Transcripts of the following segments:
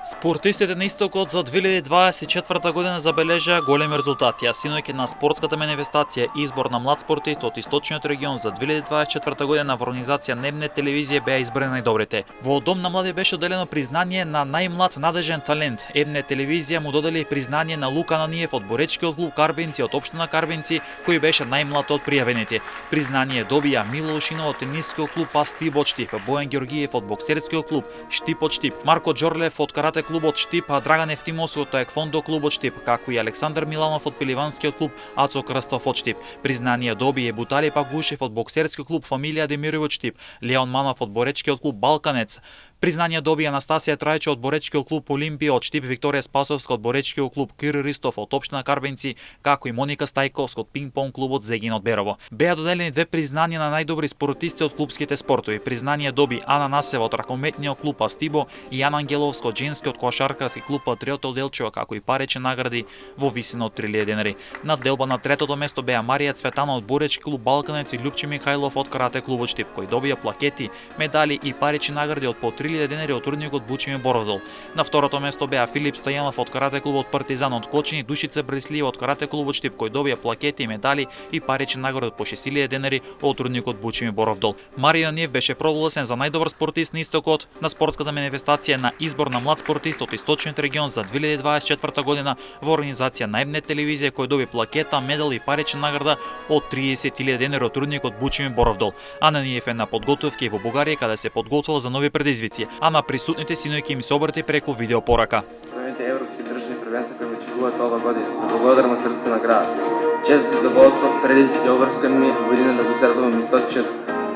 Спортистите на Истокот за 2024 година забележаа големи резултати, а синоќа на спортската манифестација избор на млад спортист од Источниот регион за 2024 година во организација Немнет телевизија беа избрани најдобрите. Во Дом на млади беше доделено признание на најмлад надежен талент. Емнет телевизија му додели признание на Лука Ананиев од Боречкиот клуб Карбинци од општина Карбинци, кој беше најмлад од пријавените. Признание добија Мило Ушинов од тенискиот клуб Пастиб од Штип, Бојан Ѓоргиев од боксерскиот клуб Штип од Штип, Марко Џорлев од карате клубот Штип, Драган Ефтимовски од таеквондо клубот Штип, како и Александар Миланов од пеливанскиот клуб Ацо Крстов од Штип. Признание добија Бутали Пагушев од боксерскиот клуб Фамилија Демирови од Штип, Леон Манов од боречкиот клуб Балканец. Признание добија Анастасија Трајче од боречкиот клуб Олимпија од Штип, Викторија Спасовска од боречкиот клуб Кир Ристов од општина Карбинци, како и Моника Стајковска од пинг-понг клубот Зегин од Берово. Беа доделени две признанија на најдобри спортисти од клубските спортови. Признание доби Ана Насева од ракометниот клуб Астибо и Ана Ангеловска од женскиот кошаркарски клуб Патриот од Делчева, како и парични награди во висина од 3000 денари. На делба на третото место беа Марија Цветана од боречки клуб Балканец и Љупче Михајлов од карате клубот Штип, кои добија плакети, медали и парични награди од по 3000 денари од турникот Бучиме Боровдол. На второто место беа Филип Стојанов од карате клубот Партизан од Кочини, Душица Брислиева од карате клубот Штип, кој добија плакети, медали и парични награди од по 6000 денари од турникот Бучиме Боровдол. Марио Ниев беше прогласен за најдобар спортист на Истокот на спортската манифестација на избор на млад спортист од Источниот регион за 2024 година во организација на Емнет телевизија, кој доби плакета, медал и парична награда од 30.000 денари од турникот Бучиме Боровдол. Ананиев е на подготовки во Бугарија, каде се подготвува за нови предизвици, а на присутните синоќа им се обрати преку видеопорака. Новите европски државни првенства кои очекуваат ова година. Да благодарам од срце на градот. Често задоволство предизвици обврскани година да го средувам Источниот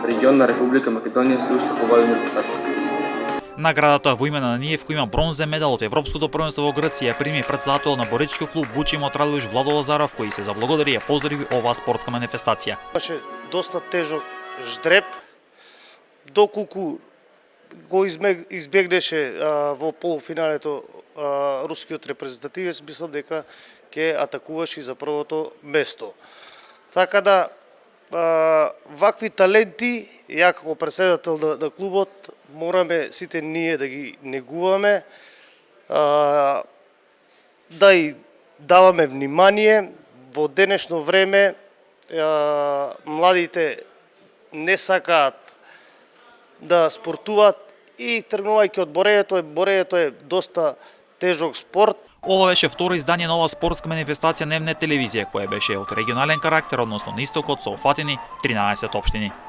регион на Република Македонија се уште поволни резултати. Наградата во име на Ананиев, кој има бронзен медал од Европското првенство во Грција, прими председател на боречкиот клуб Бучиме од Радовиш Владо Лазаров, кој се заблагодари и поздрави оваа спортска манифестација. Беше доста тежок ждреб, доколку го избегнеше во полуфиналето рускиот репрезентативец, мислам дека ќе атакуваше за првото место. Така да вакви таленти, ја како председател на клубот, мораме сите ние да ги негуваме, да и даваме внимание. Во денешно време младите не сакаат да спортуваат и тргнувајќи од борењето е доста тежок спорт. Ова беше второ издание на оваа спортска манифестација на Емнет телевизија, која беше од регионален карактер, односно на Истокот со опфатени 13 општини.